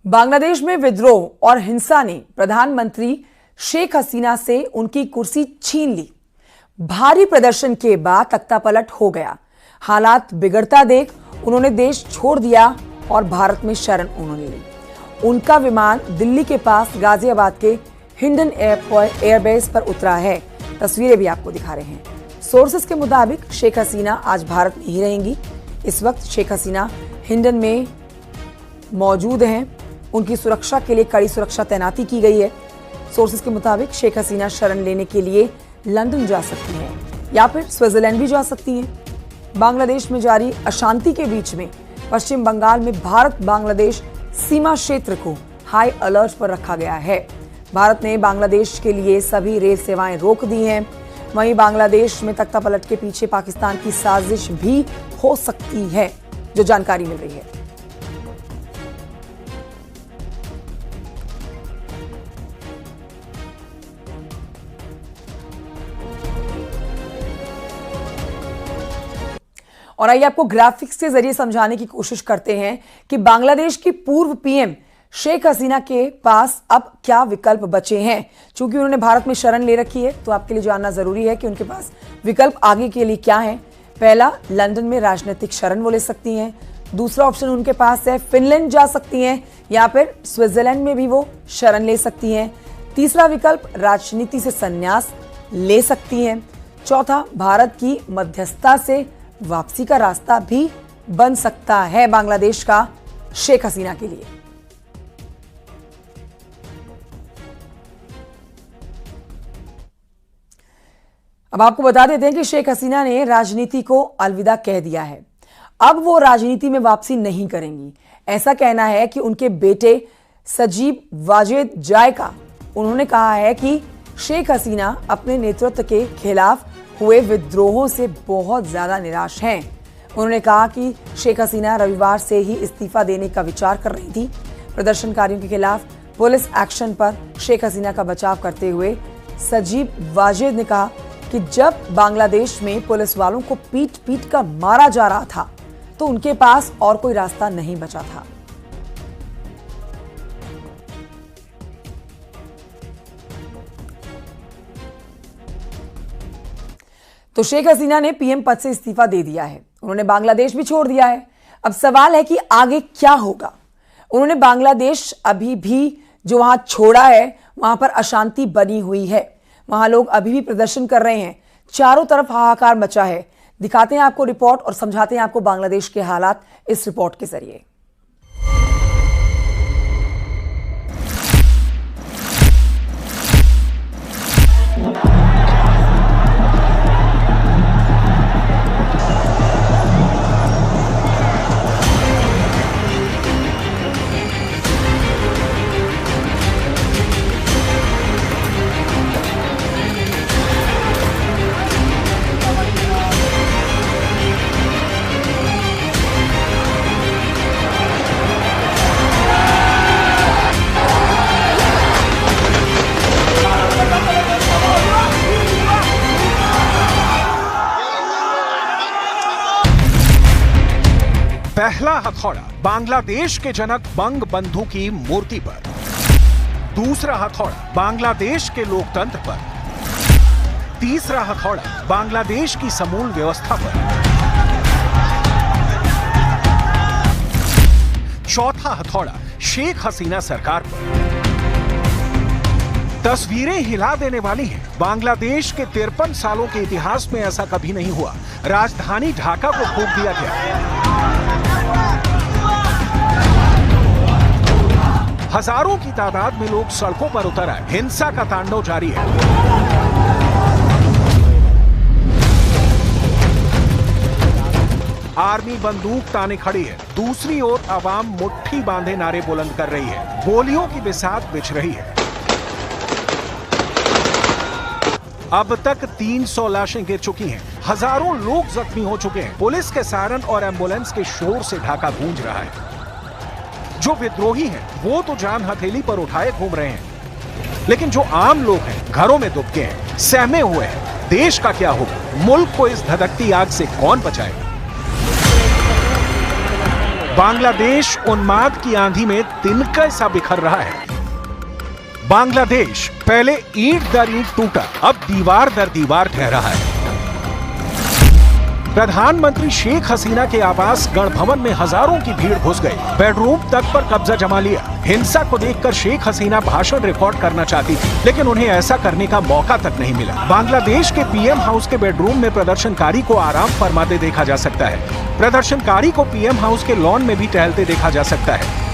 बांग्लादेश में विद्रोह और हिंसा ने प्रधानमंत्री शेख हसीना से उनकी कुर्सी छीन ली। भारी प्रदर्शन के बाद तख्तापलट हो गया। हालात बिगड़ता देख उन्होंने देश छोड़ दिया और भारत में शरण उन्होंने ली। उनका विमान दिल्ली के पास गाजियाबाद के हिंडन एयरबेस पर उतरा है। तस्वीरें भी आपको दिखा रहे हैं। सोर्सेस के मुताबिक शेख हसीना आज भारत में ही रहेंगी। इस वक्त शेख हसीना हिंडन में मौजूद हैं। उनकी सुरक्षा के लिए कड़ी सुरक्षा तैनाती की गई है। सोर्सेस के मुताबिक शेख हसीना शरण लेने के लिए लंदन जा सकती हैं या फिर स्विट्जरलैंड भी जा सकती हैं। बांग्लादेश में जारी अशांति के बीच में पश्चिम बंगाल में भारत बांग्लादेश सीमा क्षेत्र को हाई अलर्ट पर रखा गया है। भारत ने बांग्लादेश के लिए सभी रेल सेवाएं रोक दी हैं। वहीं बांग्लादेश में तख्तापलट के पीछे पाकिस्तान की साजिश भी हो सकती है, जो जानकारी मिल रही है। और आइए आपको ग्राफिक्स के जरिए समझाने की कोशिश करते हैं कि बांग्लादेश की पूर्व पीएम शेख हसीना के पास अब क्या विकल्प बचे हैं। चूंकि उन्होंने भारत में शरण ले रखी है, तो आपके लिए जानना जरूरी है कि उनके पास विकल्प आगे के लिए क्या है। पहला, लंदन में राजनीतिक शरण वो ले सकती हैं। दूसरा ऑप्शन उनके पास है फिनलैंड जा सकती हैं या फिर स्विट्जरलैंड में भी वो शरण ले सकती हैं। तीसरा विकल्प, राजनीति से संन्यास ले सकती हैं। चौथा, भारत की मध्यस्थता से वापसी का रास्ता भी बन सकता है बांग्लादेश का शेख हसीना के लिए। अब आपको बता देते हैं कि शेख हसीना ने राजनीति को अलविदा कह दिया है। अब वो राजनीति में वापसी नहीं करेंगी, ऐसा कहना है कि उनके बेटे सजीब वाजेद जाय का। उन्होंने कहा है कि शेख हसीना अपने नेतृत्व के खिलाफ हुए विद्रोहों से बहुत ज्यादा निराश हैं। उन्होंने कहा कि शेख हसीना रविवार से ही इस्तीफा देने का विचार कर रही थी। प्रदर्शनकारियों के खिलाफ पुलिस एक्शन पर शेख हसीना का बचाव करते हुए सजीब वाजेद ने कहा कि जब बांग्लादेश में पुलिस वालों को पीट पीट कर मारा जा रहा था, तो उनके पास और कोई रास्ता नहीं बचा था। तो शेख हसीना ने पीएम पद से इस्तीफा दे दिया है। उन्होंने बांग्लादेश भी छोड़ दिया है। अब सवाल है कि आगे क्या होगा। उन्होंने बांग्लादेश अभी भी जो वहां छोड़ा है, वहां पर अशांति बनी हुई है। वहां लोग अभी भी प्रदर्शन कर रहे हैं। चारों तरफ हाहाकार मचा है। दिखाते हैं आपको रिपोर्ट और समझाते हैं आपको बांग्लादेश के हालात इस रिपोर्ट के जरिए। पहला हथौड़ा बांग्लादेश के जनक बंग बंधु की मूर्ति पर। दूसरा हथौड़ा बांग्लादेश के लोकतंत्र पर। तीसरा हथौड़ा बांग्लादेश की समूल व्यवस्था पर। चौथा हथौड़ा शेख हसीना सरकार पर। तस्वीरें हिला देने वाली हैं। बांग्लादेश के 53 सालों के इतिहास में ऐसा कभी नहीं हुआ। राजधानी ढाका को फूंक दिया गया। हजारों की तादाद में लोग सड़कों पर उतर आए। हिंसा का तांडव जारी है। आर्मी बंदूक ताने खड़ी है। दूसरी ओर आवाम मुट्ठी बांधे नारे बुलंद कर रही है। गोलियों की बिसात बिछ रही है। अब तक 300 लाशें गिर चुकी हैं। हजारों लोग जख्मी हो चुके हैं। पुलिस के सायरन और एम्बुलेंस के शोर से ढाका गूंज रहा है। जो विद्रोही हैं, वो तो जान हथेली पर उठाए घूम रहे हैं, लेकिन जो आम लोग हैं, घरों में दुबके हैं, सहमे हुए हैं। देश का क्या होगा? मुल्क को इस धधकती आग से कौन बचाएगा? बांग्लादेश उन्माद की आंधी में तिनका सा बिखर रहा है। बांग्लादेश पहले ईंट दर ईंट टूटा, अब दीवार दर दीवार ढह रहा है। प्रधानमंत्री शेख हसीना के आवास गणभवन में हजारों की भीड़ घुस गई, बेडरूम तक पर कब्जा जमा लिया। हिंसा को देखकर शेख हसीना भाषण रिकॉर्ड करना चाहती थी, लेकिन उन्हें ऐसा करने का मौका तक नहीं मिला। बांग्लादेश के पीएम हाउस के बेडरूम में प्रदर्शनकारी को आराम फरमाते देखा जा सकता है। प्रदर्शनकारी को पीएम हाउस के लॉन में भी टहलते देखा जा सकता है।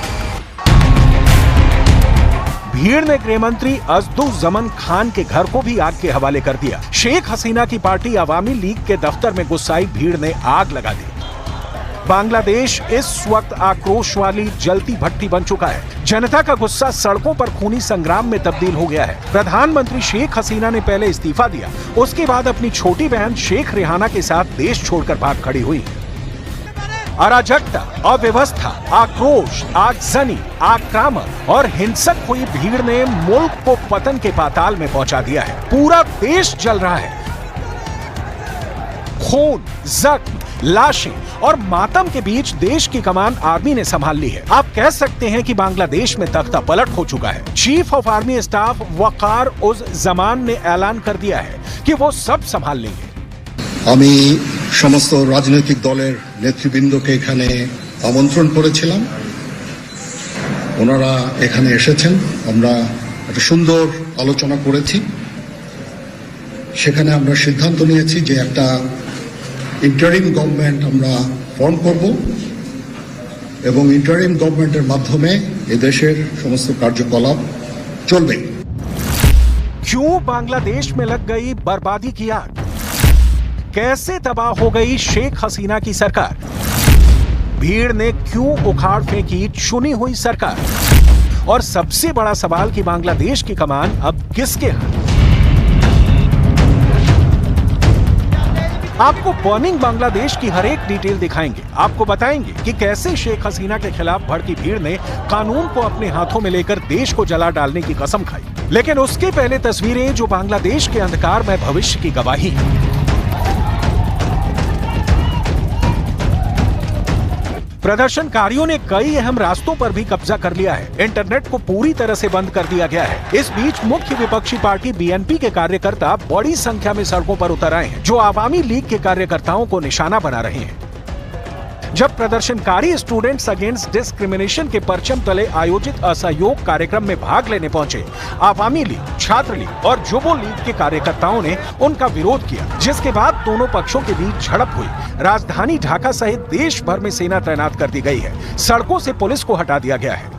भीड़ ने गृह मंत्री अज़दुज़्ज़मन खान के घर को भी आग के हवाले कर दिया। शेख हसीना की पार्टी अवामी लीग के दफ्तर में गुस्साई भीड़ ने आग लगा दी। बांग्लादेश इस वक्त आक्रोश वाली जलती भट्टी बन चुका है। जनता का गुस्सा सड़कों पर खूनी संग्राम में तब्दील हो गया है। प्रधानमंत्री शेख हसीना ने पहले इस्तीफा दिया, उसके बाद अपनी छोटी बहन शेख रेहाना के साथ देश छोड़कर भाग खड़ी हुई। अराजकता, अव्यवस्था, आक्रोश, आगजनी, आक्रामक और हिंसक हुई भीड़ ने मुल्क को पतन के पाताल में पहुंचा दिया है। पूरा देश जल रहा है। खून, जख्म, लाशें और मातम के बीच देश की कमान आर्मी ने संभाल ली है। आप कह सकते हैं कि बांग्लादेश में तख्ता पलट हो चुका है। चीफ ऑफ आर्मी स्टाफ वकार उज जमान ने ऐलान कर दिया है कि वो सब संभाल लेंगे। আমি সমস্ত রাজনৈতিক দলের নেতৃবৃন্দকে এখানে আমন্ত্রণ করেছিলাম, ওনারা এখানে এসেছেন। আমরা একটা সুন্দর আলোচনা করেছি। সেখানে আমরা সিদ্ধান্ত নিয়েছি যে একটা ইন্টারিম গভর্নমেন্ট আমরা ফর্ম করব এবং ইন্টারিম গভর্নমেন্টের মাধ্যমে এদেশের সমস্ত কার্যকলাপ চলবে। क्यों बांग्लादेश में लग गई बर्बादी की आग? कैसे तबाह हो गई शेख हसीना की सरकार? भीड़ ने क्यों उखाड़ फेंकी चुनी हुई सरकार? और सबसे बड़ा सवाल कि बांग्लादेश की कमान अब किसके हाथ? आपको बर्निंग बांग्लादेश की हर एक डिटेल दिखाएंगे। आपको बताएंगे कि कैसे शेख हसीना के खिलाफ भड़की भीड़ ने कानून को अपने हाथों में लेकर देश को जला डालने की कसम खाई। लेकिन उसके पहले तस्वीरें जो बांग्लादेश के अंधकार में भविष्य की गवाही है। प्रदर्शनकारियों ने कई अहम रास्तों पर भी कब्जा कर लिया है। इंटरनेट को पूरी तरह से बंद कर दिया गया है। इस बीच मुख्य विपक्षी पार्टी बीएनपी के कार्यकर्ता बड़ी संख्या में सड़कों पर उतर आए हैं, जो आवामी लीग के कार्यकर्ताओं को निशाना बना रहे हैं। जब प्रदर्शनकारी स्टूडेंट्स अगेंस्ट डिस्क्रिमिनेशन के परचम तले आयोजित असहयोग कार्यक्रम में भाग लेने पहुंचे, आवामी लीग, छात्र लीग और जुबो लीग के कार्यकर्ताओं ने उनका विरोध किया, जिसके बाद दोनों पक्षों के बीच झड़प हुई। राजधानी ढाका सहित देश भर में सेना तैनात कर दी गई है। सड़कों से पुलिस को हटा दिया गया है।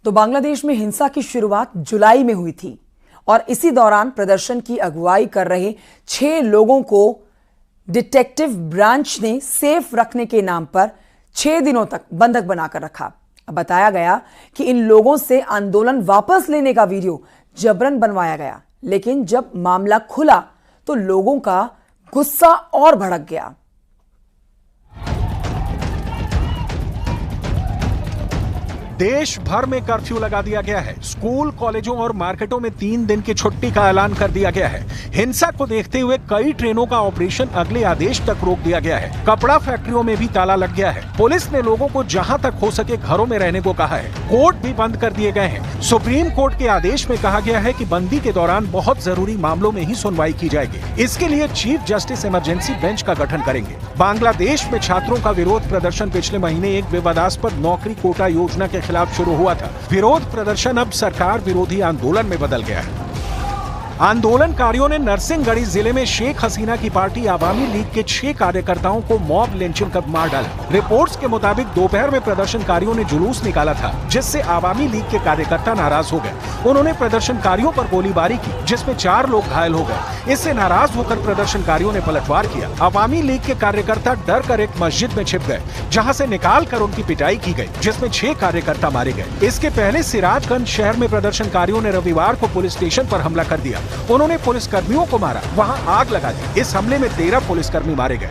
तो बांग्लादेश में हिंसा की शुरुआत जुलाई में हुई थी और इसी दौरान प्रदर्शन की अगुवाई कर रहे 6 लोगों को डिटेक्टिव ब्रांच ने सेफ रखने के नाम पर 6 दिनों तक बंधक बनाकर रखा। अब बताया गया कि इन लोगों से आंदोलन वापस लेने का वीडियो जबरन बनवाया गया, लेकिन जब मामला खुला तो लोगों का गुस्सा और भड़क गया। देश भर में कर्फ्यू लगा दिया गया है। स्कूल, कॉलेजों और मार्केटों में 3 दिन की छुट्टी का ऐलान कर दिया गया है। हिंसा को देखते हुए कई ट्रेनों का ऑपरेशन अगले आदेश तक रोक दिया गया है। कपड़ा फैक्ट्रियों में भी ताला लग गया है। पुलिस ने लोगों को जहां तक हो सके घरों में रहने को कहा है। कोर्ट भी बंद कर दिए गए हैं। सुप्रीम कोर्ट के आदेश में कहा गया है कि बंदी के दौरान बहुत जरूरी मामलों में ही सुनवाई की जाएगी। इसके लिए चीफ जस्टिस इमरजेंसी बेंच का गठन करेंगे। बांग्लादेश में छात्रों का विरोध प्रदर्शन पिछले महीने एक विवादास्पद नौकरी कोटा योजना के खिलाफ शुरू हुआ था। विरोध प्रदर्शन अब सरकार विरोधी आंदोलन में बदल गया है। आंदोलनकारियों ने नरसिंहगढ़ी जिले में शेख हसीना की पार्टी आवामी लीग के 6 कार्यकर्ताओं को मॉब लिंचिंग कर मार डाला। रिपोर्ट्स के मुताबिक दोपहर में प्रदर्शनकारियों ने जुलूस निकाला था, जिससे आवामी लीग के कार्यकर्ता नाराज हो गए। उन्होंने प्रदर्शनकारियों पर गोलीबारी की, जिसमें 4 लोग घायल हो गए। इससे नाराज होकर प्रदर्शनकारियों ने पलटवार किया। आवामी लीग के कार्यकर्ता डर कर एक मस्जिद में छिप गए, जहाँ से निकाल कर उनकी पिटाई की गई, जिसमें 6 कार्यकर्ता मारे गए। इसके पहले सिराजगंज शहर में प्रदर्शनकारियों ने रविवार को पुलिस स्टेशन पर हमला कर दिया। उन्होंने पुलिसकर्मियों को मारा, वहां आग लगा दी। इस हमले में 13 पुलिसकर्मी मारे गए।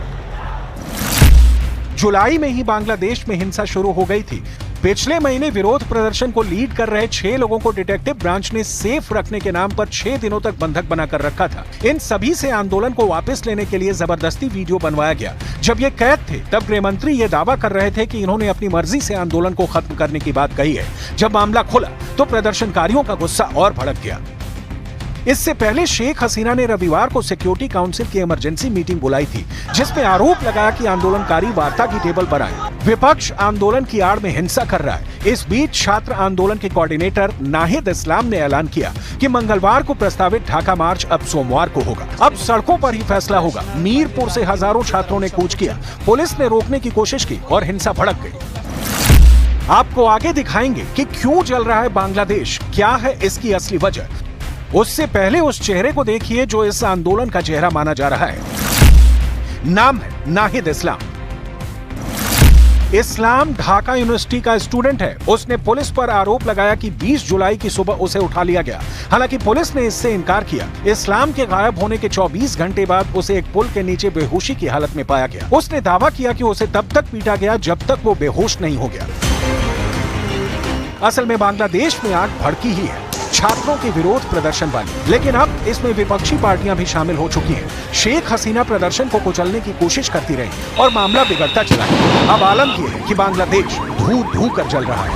जुलाई में ही बांग्लादेश में हिंसा शुरू हो गई थी। पिछले महीने विरोध प्रदर्शन को लीड कर रहे 6 लोगों को डिटेक्टिव ब्रांच ने सेफ रखने के नाम पर 6 दिनों तक बंधक बनाकर रखा था। इन सभी से आंदोलन को वापस लेने के लिए जबरदस्ती वीडियो बनवाया गया। जब ये कैद थे तब गृह मंत्री ये दावा कर रहे थे कि इन्होंने अपनी मर्जी से आंदोलन को खत्म करने की बात कही है। जब मामला खुला तो प्रदर्शनकारियों का गुस्सा और भड़क गया। इससे पहले शेख हसीना ने रविवार को सिक्योरिटी काउंसिल की इमरजेंसी मीटिंग बुलाई थी, जिसमें आरोप लगाया कि आंदोलनकारी वार्ता की टेबल पर आए। विपक्ष आंदोलन की आड़ में हिंसा कर रहा है। इस बीच छात्र आंदोलन के कोऑर्डिनेटर नाहिद इस्लाम ने ऐलान किया कि मंगलवार को प्रस्तावित ढाका मार्च अब सोमवार को होगा। अब सड़कों पर ही फैसला होगा। मीरपुर से हजारों छात्रों ने कूच किया। पुलिस ने रोकने की कोशिश की और हिंसा भड़क गई। आपको आगे दिखाएंगे कि क्यों जल रहा है बांग्लादेश, क्या है इसकी असली वजह। उससे पहले उस चेहरे को देखिए जो इस आंदोलन का चेहरा माना जा रहा है। नाम है नाहिद इस्लाम। इस्लाम ढाका यूनिवर्सिटी का स्टूडेंट है। उसने पुलिस पर आरोप लगाया कि 20 जुलाई की सुबह उसे उठा लिया गया। हालांकि पुलिस ने इससे इनकार किया। इस्लाम के गायब होने के 24 घंटे बाद उसे एक पुल के नीचे बेहोशी की हालत में पाया गया। उसने दावा किया कि उसे तब तक पीटा गया जब तक वो बेहोश नहीं हो गया। असल में बांग्लादेश में आग भड़की ही है, छात्रों के विरोध प्रदर्शन वाली। लेकिन अब इसमें विपक्षी पार्टियां भी शामिल हो चुकी हैं। शेख हसीना प्रदर्शन को कुचलने की कोशिश करती रही और मामला बिगड़ता चला है। अब आलम ये है कि बांग्लादेश धू कर जल रहा है।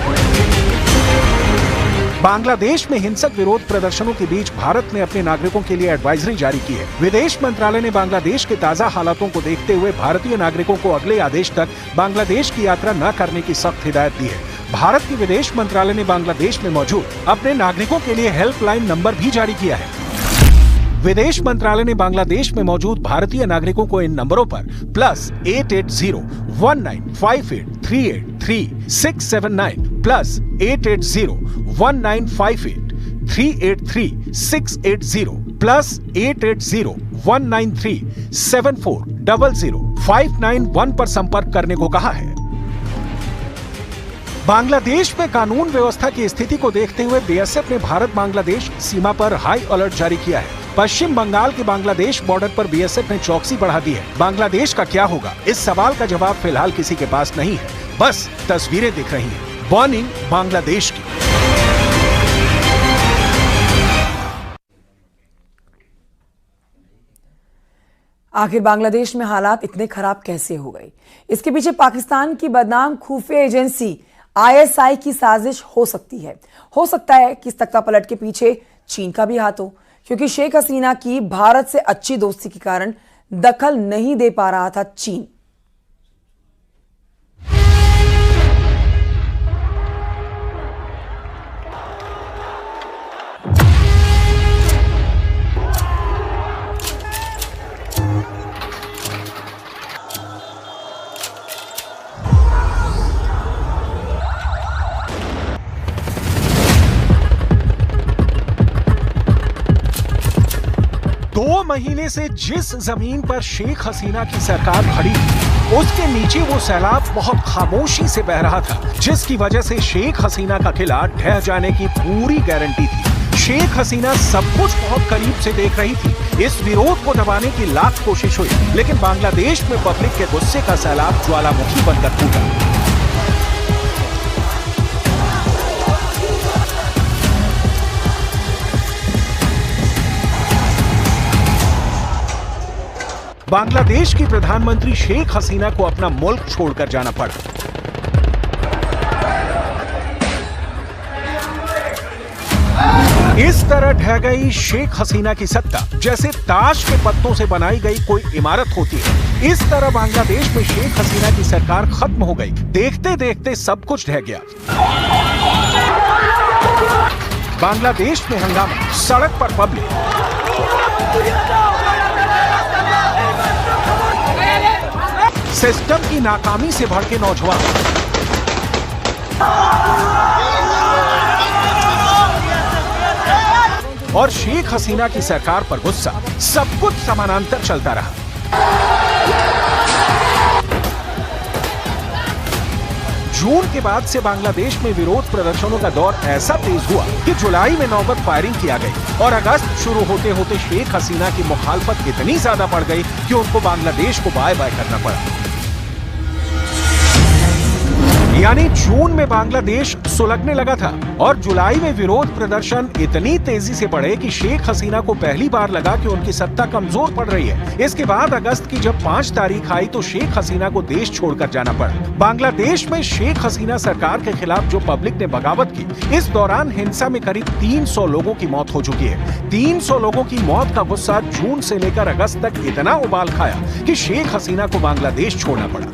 बांग्लादेश में हिंसक विरोध प्रदर्शनों के बीच भारत ने अपने नागरिकों के लिए एडवाइजरी जारी की है। विदेश मंत्रालय ने बांग्लादेश के ताजा हालातों को देखते हुए भारतीय नागरिकों को अगले आदेश तक बांग्लादेश की यात्रा न करने की सख्त हिदायत दी है। भारत के विदेश मंत्रालय ने बांग्लादेश में मौजूद अपने नागरिकों के लिए हेल्पलाइन नंबर भी जारी किया है। विदेश मंत्रालय ने बांग्लादेश में मौजूद भारतीय नागरिकों को इन नंबरों पर +880 1958 383 679 +880 1958 383 680 +880 193 7400 591 पर संपर्क करने को कहा है। बांग्लादेश में कानून व्यवस्था की स्थिति को देखते हुए बीएसएफ ने भारत बांग्लादेश सीमा पर हाई अलर्ट जारी किया है। पश्चिम बंगाल के बांग्लादेश बॉर्डर पर बीएसएफ ने चौकसी बढ़ा दी है। बांग्लादेश का क्या होगा, इस सवाल का जवाब फिलहाल किसी के पास नहीं है, बस तस्वीरें दिख रही हैं। वार्निंग बांग्लादेश की। आखिर बांग्लादेश में हालात इतने खराब कैसे हो गए? इसके पीछे पाकिस्तान की बदनाम खुफिया एजेंसी आईएसआई की साजिश हो सकती है। हो सकता है कि इस तख्तापलट के पीछे चीन का भी हाथ हो, क्योंकि शेख हसीना की भारत से अच्छी दोस्ती के कारण दखल नहीं दे पा रहा था चीन। दो महीने से जिस जमीन पर शेख हसीना की सरकार खड़ी थी, उसके नीचे वो सैलाब बहुत खामोशी से बह रहा था, जिसकी वजह से शेख हसीना का किला ढह जाने की पूरी गारंटी थी। शेख हसीना सब कुछ बहुत करीब से देख रही थी। इस विरोध को दबाने की लाख कोशिश हुई, लेकिन बांग्लादेश में पब्लिक के गुस्से का सैलाब ज्वालामुखी बनकर फूटा। बांग्लादेश की प्रधानमंत्री शेख हसीना को अपना मुल्क छोड़कर जाना पड़ा। इस तरह ढह गई शेख हसीना की सत्ता, जैसे ताश के पत्तों से बनाई गई कोई इमारत होती है। इस तरह बांग्लादेश में शेख हसीना की सरकार खत्म हो गई। देखते देखते सब कुछ ढह गया। बांग्लादेश में हंगामा, सड़क पर पब्लिक। सिस्टम की नाकामी से भड़के नौजवान। और शेख हसीना की सरकार पर गुस्सा। सब कुछ समानांतर चलता रहा। जून के बाद से बांग्लादेश में विरोध प्रदर्शनों का दौर ऐसा तेज हुआ कि जुलाई में नौबत फायरिंग किया गई और अगस्त शुरू होते होते शेख हसीना की मुखालफत इतनी ज्यादा बढ़ गई कि उनको बांग्लादेश को बाय बाय करना पड़ा। यानी जून में बांग्लादेश सुलगने लगा था और जुलाई में विरोध प्रदर्शन इतनी तेजी से बढ़े कि शेख हसीना को पहली बार लगा कि उनकी सत्ता कमजोर पड़ रही है। इसके बाद अगस्त की जब 5 तारीख आई तो शेख हसीना को देश छोड़कर जाना पड़ा। बांग्लादेश में शेख हसीना सरकार के खिलाफ जो पब्लिक ने बगावत की, इस दौरान हिंसा में करीब 300 लोगों की मौत हो चुकी है। 300 लोगों की मौत का गुस्सा जून से लेकर अगस्त तक इतना उबाल खाया कि शेख हसीना को बांग्लादेश छोड़ना पड़ा।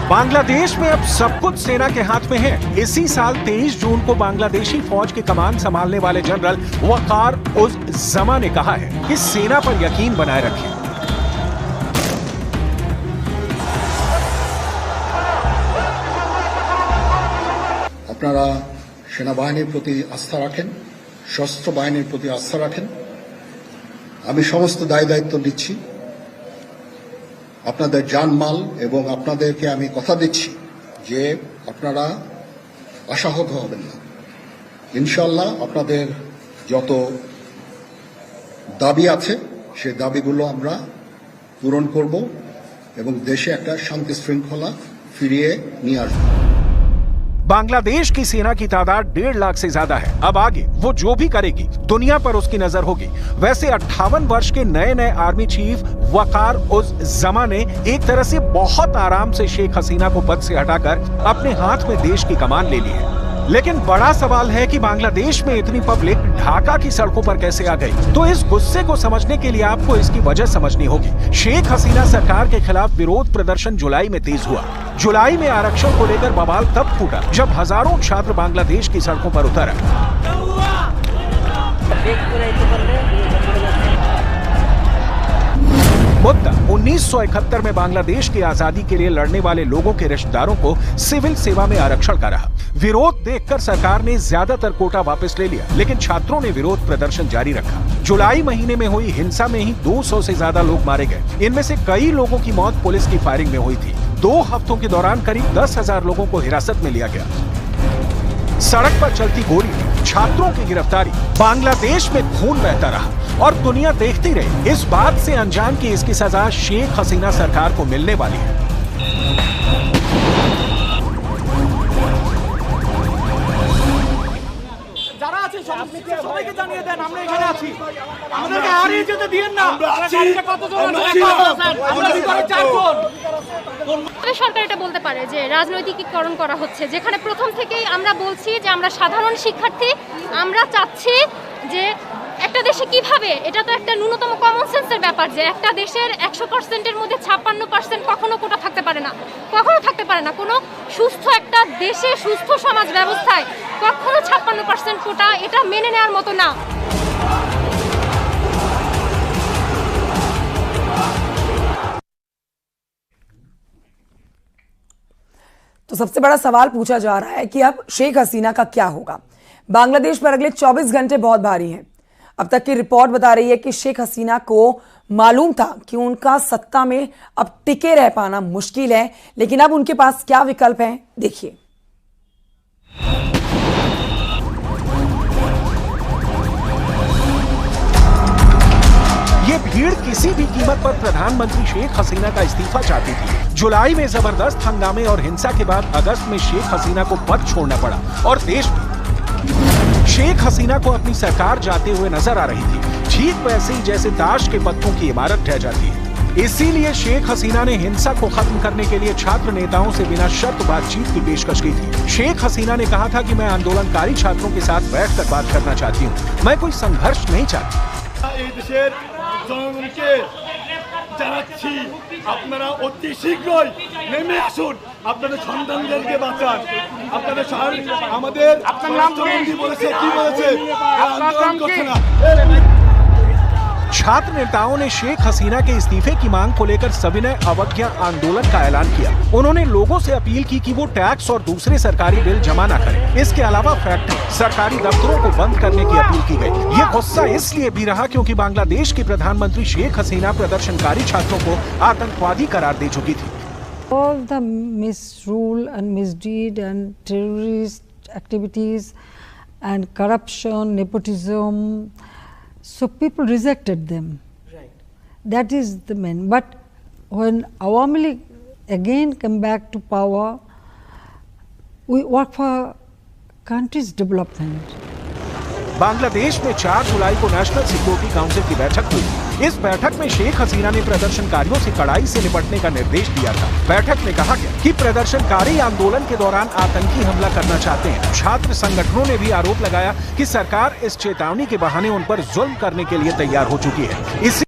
बांग्लादेश में अब सब कुछ सेना के हाथ में है। इसी साल 23 जून को बांग्लादेशी फौज की कमान संभालने वाले जनरल वकार उज जमा ने कहा है कि सेना पर यकीन बनाए रखें। আপনারা সেনাবাহিনীর প্রতি আস্থা রাখেন, সশস্ত্র বাহিনীর প্রতি আস্থা রাখেন। আমি সমস্ত দায় দায়িত্ব নিচ্ছি। আপনাদের জানমাল এবং আপনাদেরকে আমি কথা দিচ্ছি যে আপনারা আশাহত হবেন না। ইনশাআল্লাহ আপনাদের যত দাবি আছে সেই দাবিগুলো আমরা পূরণ করব এবং দেশে একটা শান্তি শৃঙ্খলা ফিরিয়ে নিয়ে আসব। बांग्लादेश की सेना की तादाद 1.5 लाख से ज्यादा है। अब आगे वो जो भी करेगी दुनिया पर उसकी नजर होगी। वैसे 58 वर्ष के नए आर्मी चीफ वकार उज जमा ने एक तरह से बहुत आराम से शेख हसीना को पद से हटाकर अपने हाथ में देश की कमान ले ली है। लेकिन बड़ा सवाल है कि बांग्लादेश में इतनी पब्लिक ढाका की सड़कों पर कैसे आ गई। तो इस गुस्से को समझने के लिए आपको इसकी वजह समझनी होगी। शेख हसीना सरकार के खिलाफ विरोध प्रदर्शन जुलाई में तेज हुआ। जुलाई में आरक्षण को लेकर बवाल तब फूटा जब हजारों छात्र बांग्लादेश की सड़कों पर उतर आए। मुद्दा 1971 में बांग्लादेश की आजादी के लिए लड़ने वाले लोगों के रिश्तेदारों को सिविल सेवा में आरक्षण का रहा। विरोध देखकर सरकार ने ज्यादातर कोटा वापस ले लिया, लेकिन छात्रों ने विरोध प्रदर्शन जारी रखा। जुलाई महीने में हुई हिंसा में ही 200 से ज्यादा लोग मारे गए। इनमें से कई लोगों की मौत पुलिस की फायरिंग में हुई थी। 2 हफ्तों के दौरान करीब 10,000 लोगों को हिरासत में लिया गया। सड़क पर चलती गोली, छात्रों की गिरफ्तारी, बांग्लादेश में खून बहता रहा और दुनिया देखती रही। इस बात से अनजान की इसकी सजा शेख हसीना सरकार को मिलने वाली है। সবাইকে জানিয়ে দেন আমরা এখানে আছি, আমাদেরকে হারিয়ে যেতে দিয়েন না। সরকার এটা বলতে পারে যে রাজনৈতিকীকরণ করা হচ্ছে, যেখানে প্রথম থেকেই আমরা বলছি যে আমরা সাধারণ শিক্ষার্থী, আমরা চাচ্ছি যে একটা দেশে কিভাবে, এটা তো একটা ন্যূনতম কমন সেন্সের ব্যাপার যে একটা দেশের 100%-এর মধ্যে 56% কখনো কোটা থাকতে পারে না, কখনো থাকতে পারে না। কোনো সুস্থ একটা দেশে, সুস্থ সমাজ ব্যবস্থায় কখনো 56% কোটা এটা মেনে নেওয়ার মতো না। तो सबसे बड़ा सवाल पूछा जा रहा है कि अब शेख हसीना का क्या होगा। बांग्लादेश पर अगले 24 घंटे बहुत भारी हैं। अब तक की रिपोर्ट बता रही है कि शेख हसीना को मालूम था कि उनका सत्ता में अब टिके रह पाना मुश्किल है, लेकिन अब उनके पास क्या विकल्प है, देखिए। ये भीड़ किसी भी कीमत पर प्रधानमंत्री शेख हसीना का इस्तीफा चाहती थी। जुलाई में जबरदस्त हंगामे और हिंसा के बाद अगस्त में शेख हसीना को पद छोड़ना पड़ा और देश में शेख हसीना को अपनी सरकार जाते हुए नजर आ रही थी, ठीक वैसे ही जैसे ताश के पत्तों की इमारत ढह जाती है। इसीलिए शेख हसीना ने हिंसा को खत्म करने के लिए छात्र नेताओं से बिना शर्त बातचीत की पेशकश की थी। शेख हसीना ने कहा था कि मैं आंदोलनकारी छात्रों के साथ बैठकर बात करना चाहती हूँ, मैं कोई संघर्ष नहीं चाहती। জনগণকে জানাচ্ছি আপনারা অতি শীঘ্রই নেমে আসুন, আপনাদের সন্তানদেরকে বাঁচান। আপনাদের আমাদের আপনার নাম বলেছে কি বলেছে আন্দোলন করছে না। छात्र नेताओं ने शेख हसीना के इस्तीफे की मांग को लेकर सविनय अवज्ञा आंदोलन का ऐलान किया। उन्होंने लोगों से अपील की कि वो टैक्स और दूसरे सरकारी बिल जमा न करें। इसके अलावा फैक्ट्री, सरकारी दफ्तरों को बंद करने की अपील की गई। ये गुस्सा इसलिए भी रहा क्योंकि बांग्लादेश की प्रधानमंत्री शेख हसीना प्रदर्शनकारी छात्रों को आतंकवादी करार दे चुकी थी। All the misrule and misdeed and terrorist activities and corruption, nepotism, so people rejected them. Right. That is the main. But when Awami League again come back to power, we work for country's development. Bangladesh में 4 जुलाई को national security council की बैठक हुई। इस बैठक में शेख हसीना ने प्रदर्शनकारियों से कड़ाई से निपटने का निर्देश दिया था। बैठक में कहा गया कि प्रदर्शनकारी आंदोलन के दौरान आतंकी हमला करना चाहते हैं। छात्र संगठनों ने भी आरोप लगाया कि सरकार इस चेतावनी के बहाने उन पर जुल्म करने के लिए तैयार हो चुकी है। इसी